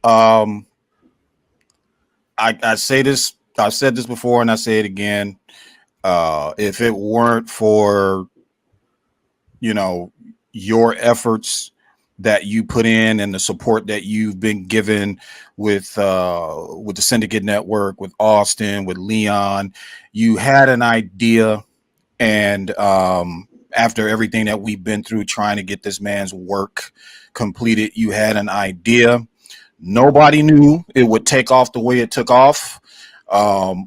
I say this. I've said this before, and I say it again. If it weren't for, your efforts that you put in and the support that you've been given with the Syndicate Network, with Austin, with Leon, you had an idea, and after everything that we've been through trying to get this man's work completed, you had an idea. Nobody knew it would take off the way it took off.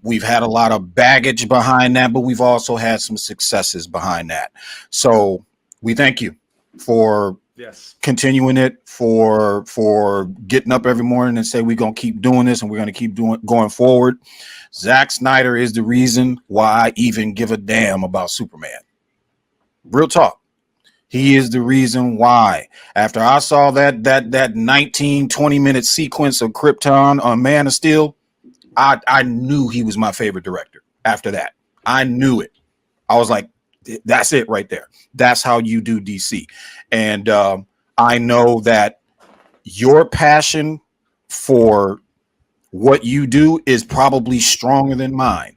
We've had a lot of baggage behind that, but we've also had some successes behind that. So we thank you for continuing it, for getting up every morning and say we're gonna keep doing this and we're gonna keep going forward. Zack Snyder is the reason why I even give a damn about Superman. Real talk. He is the reason why. After I saw that 19-20 minute sequence of Krypton on Man of Steel, I knew he was my favorite director. After that, I knew it. I was like, that's it right there. That's how you do DC. And I know that your passion for what you do is probably stronger than mine.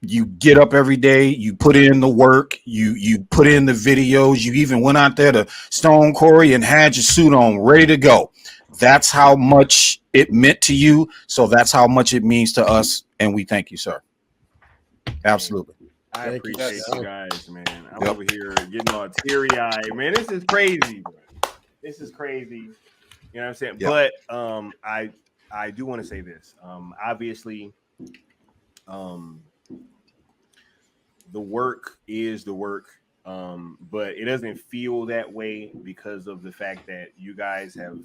You get up every day, you put in the work, you put in the videos, you even went out there to Stone Quarry and had your suit on ready to go. That's how much it meant to you. So that's how much it means to us. And we thank you, sir. Absolutely. I appreciate you guys, man. I'm over here getting all teary-eyed, man. This is crazy, bro. This is crazy. You know what I'm saying? Yep. But I do want to say this. Obviously, the work is the work, but it doesn't feel that way because of the fact that you guys have,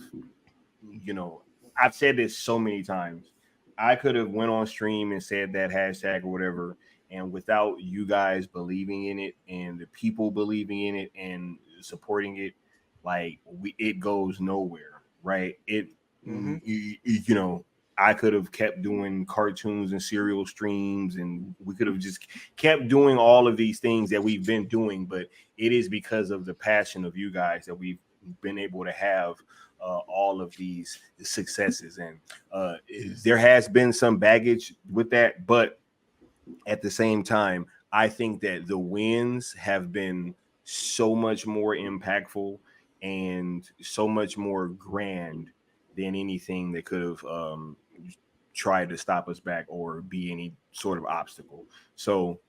I've said this so many times. I could have went on stream and said that hashtag or whatever, and without you guys believing in it and the people believing in it and supporting it, it goes nowhere, right? I could have kept doing cartoons and serial streams, and we could have just kept doing all of these things that we've been doing, but it is because of the passion of you guys that we've been able to have all of these successes. And there has been some baggage with that, but at the same time, I think that the wins have been so much more impactful and so much more grand than anything that could have tried to stop us back or be any sort of obstacle. So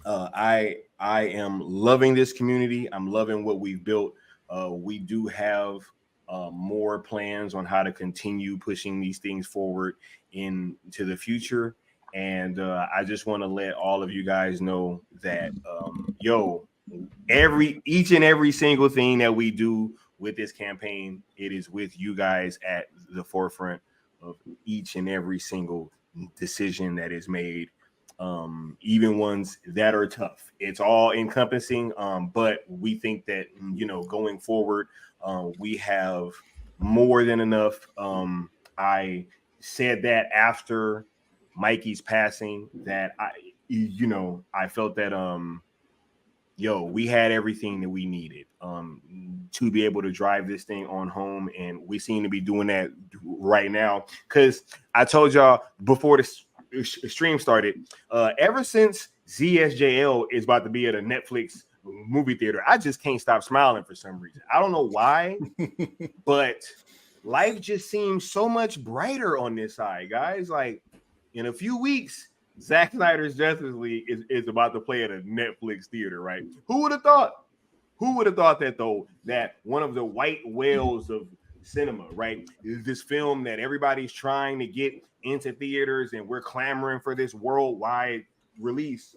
I am loving this community. I'm loving what we've built. We do have more plans on how to continue pushing these things forward into the future. And I just want to let all of you guys know that, each and every single thing that we do with this campaign, it is with you guys at the forefront of each and every single decision that is made, even ones that are tough. It's all encompassing, but we think that, going forward, we have more than enough. I said that after Mikey's passing, that I felt that we had everything that we needed to be able to drive this thing on home, and we seem to be doing that right now. Because I told y'all before the stream started, ever since ZSJL is about to be at a Netflix movie theater, I just can't stop smiling for some reason. I don't know why, but life just seems so much brighter on this side, guys. Like, in a few weeks, Zack Snyder's Justice League is about to play at a Netflix theater, right? Who would have thought? Who would have thought that, though, that one of the white whales of cinema, right, is this film that everybody's trying to get into theaters, and we're clamoring for this worldwide release,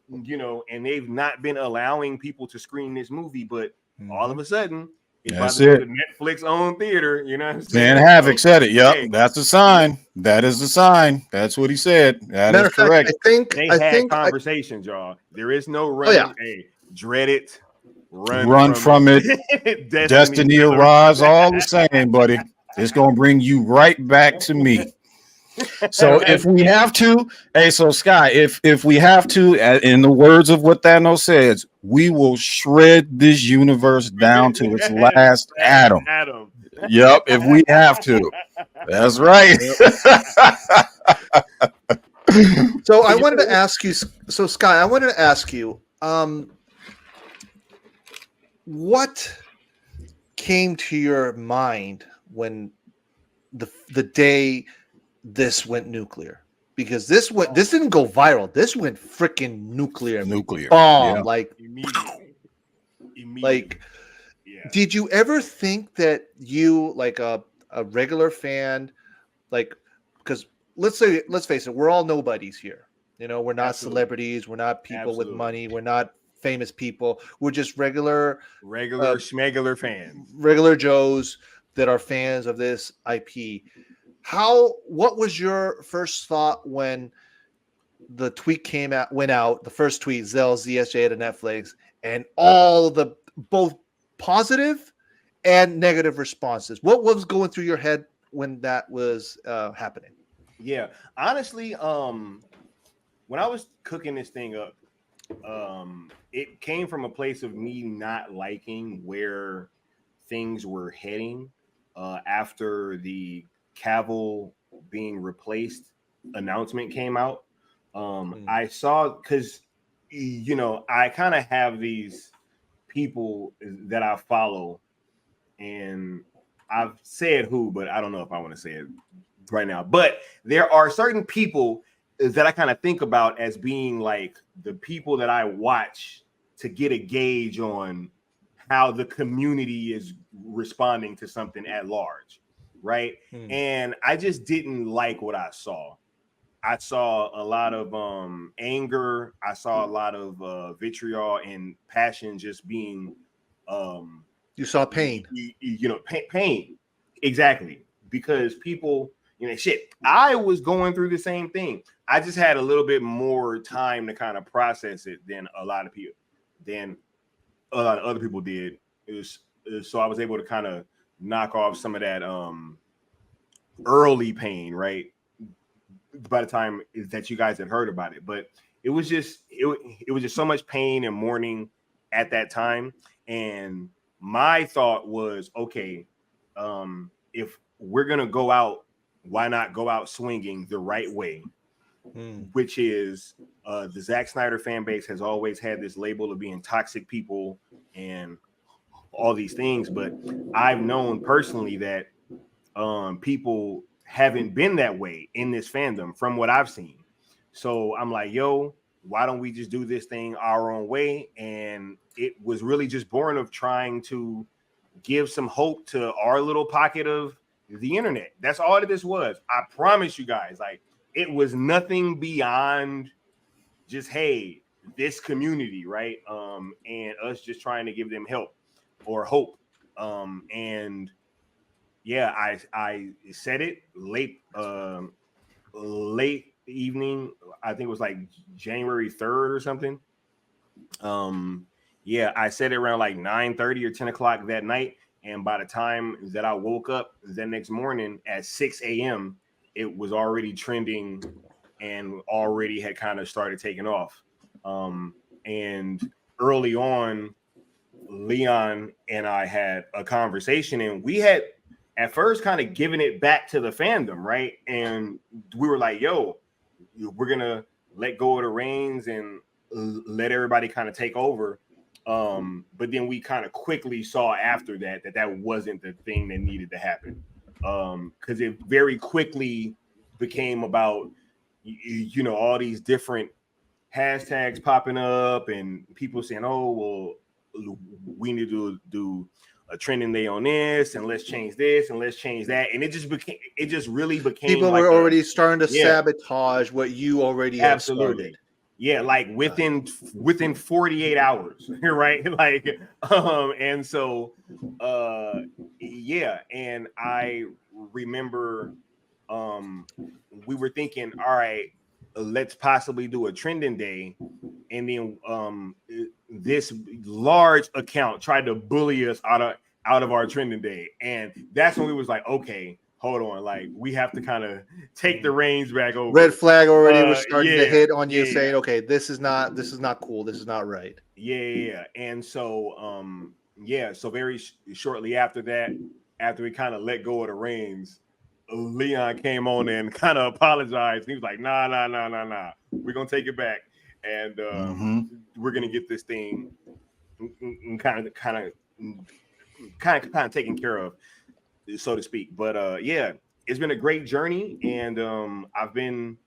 and they've not been allowing people to screen this movie, but all of a sudden, it's about to be the Netflix owned theater, you know what I'm saying? Dan Havoc said it. Yep, hey, that's a sign. That is the sign. That's what he said. That is correct. They had conversations, y'all. There is no running. Oh, yeah. Hey, dread it. Run from it. Destiny arise, all the same, buddy. It's gonna bring you right back to me. So if we have to, so Sky, if we have to, in the words of what Thanos says, we will shred this universe down to its last atom. Yep, if we have to. That's right. So I wanted to ask you, so Sky, I wanted to ask you, what came to your mind when the day this went nuclear? Because this didn't go viral. This went freaking nuclear bomb. Yeah. Like Immediately. Like, Yeah. did you ever think that you, like a regular fan, like, because let's face it, we're all nobodies here. You know, we're not Absolutely. celebrities. We're not people Absolutely. with money. We're not famous people. We're just regular schmegular fans. Regular Joes that are fans of this IP. What was your first thought when the tweet went out, the first tweet, Sell ZSJLtoNetflix, and all the both positive and negative responses? What was going through your head when that was happening? Yeah, honestly, when I was cooking this thing up, it came from a place of me not liking where things were heading after the Cavill being replaced announcement came out. I saw, because I kind of have these people that I follow, and I've said who, but I don't know if I want to say it right now. But there are certain people that I kind of think about as being like the people that I watch to get a gauge on how the community is responding to something at large, right? And I just didn't like what I saw. I saw a lot of anger. I saw a lot of vitriol and passion just being you saw pain. Pain. Exactly. Because people, I was going through the same thing. I just had a little bit more time to kind of process it than a lot of other people did. So I was able to kind of knock off some of that early pain, right? By the time that you guys had heard about it. But it was just so much pain and mourning at that time. And my thought was, okay, if we're gonna go out, why not go out swinging the right way? Which is the Zack Snyder fan base has always had this label of being toxic people and all these things, but I've known personally that people haven't been that way in this fandom from what I've seen. So I'm like, yo, why don't we just do this thing our own way? And it was really just born of trying to give some hope to our little pocket of the internet. That's all that this was. I promise you guys, like, it was nothing beyond just, hey, this community, right? And us just trying to give them help or hope. And yeah, I said it late evening. I think it was like January 3rd or something. Yeah, I said it around like 9:30 or 10 o'clock that night. And by the time that I woke up the next morning at 6 a.m., it was already trending and already had kind of started taking off. And early on, Leon and I had a conversation, and we had at first kind of given it back to the fandom, right? And we were like, yo, we're going to let go of the reins and let everybody kind of take over. But then we kind of quickly saw after that wasn't the thing that needed to happen. Because it very quickly became about, all these different hashtags popping up and people saying, oh, well, we need to do a trending day on this, and let's change this, and let's change that. And it just really became people like were already starting to sabotage what you already had started. Yeah, like within 48 hours, right? Like, and so yeah, and I remember we were thinking, all right, let's possibly do a trending day. And then this large account tried to bully us out of our trending day. And that's when we was like, okay, hold on, like, we have to kind of take the reins back over. Red flag already was starting to hit on you, saying, okay, this is not cool, this is not right. Yeah. And so so very shortly after that, after we kind of let go of the reins, Leon came on and kind of apologized. He was like, nah. We're going to take it back. And we're going to get this thing kind of taken care of, so to speak. But yeah, it's been a great journey. And I've been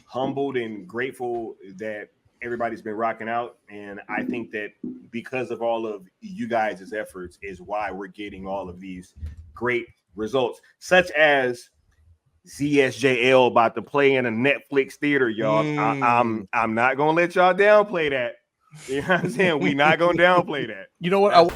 humbled and grateful that everybody's been rocking out. And I think that because of all of you guys' efforts is why we're getting all of these great results, such as ZSJL about to play in a Netflix theater, y'all. I'm not gonna let y'all downplay that. You know what I'm saying? We not gonna downplay that. You know what?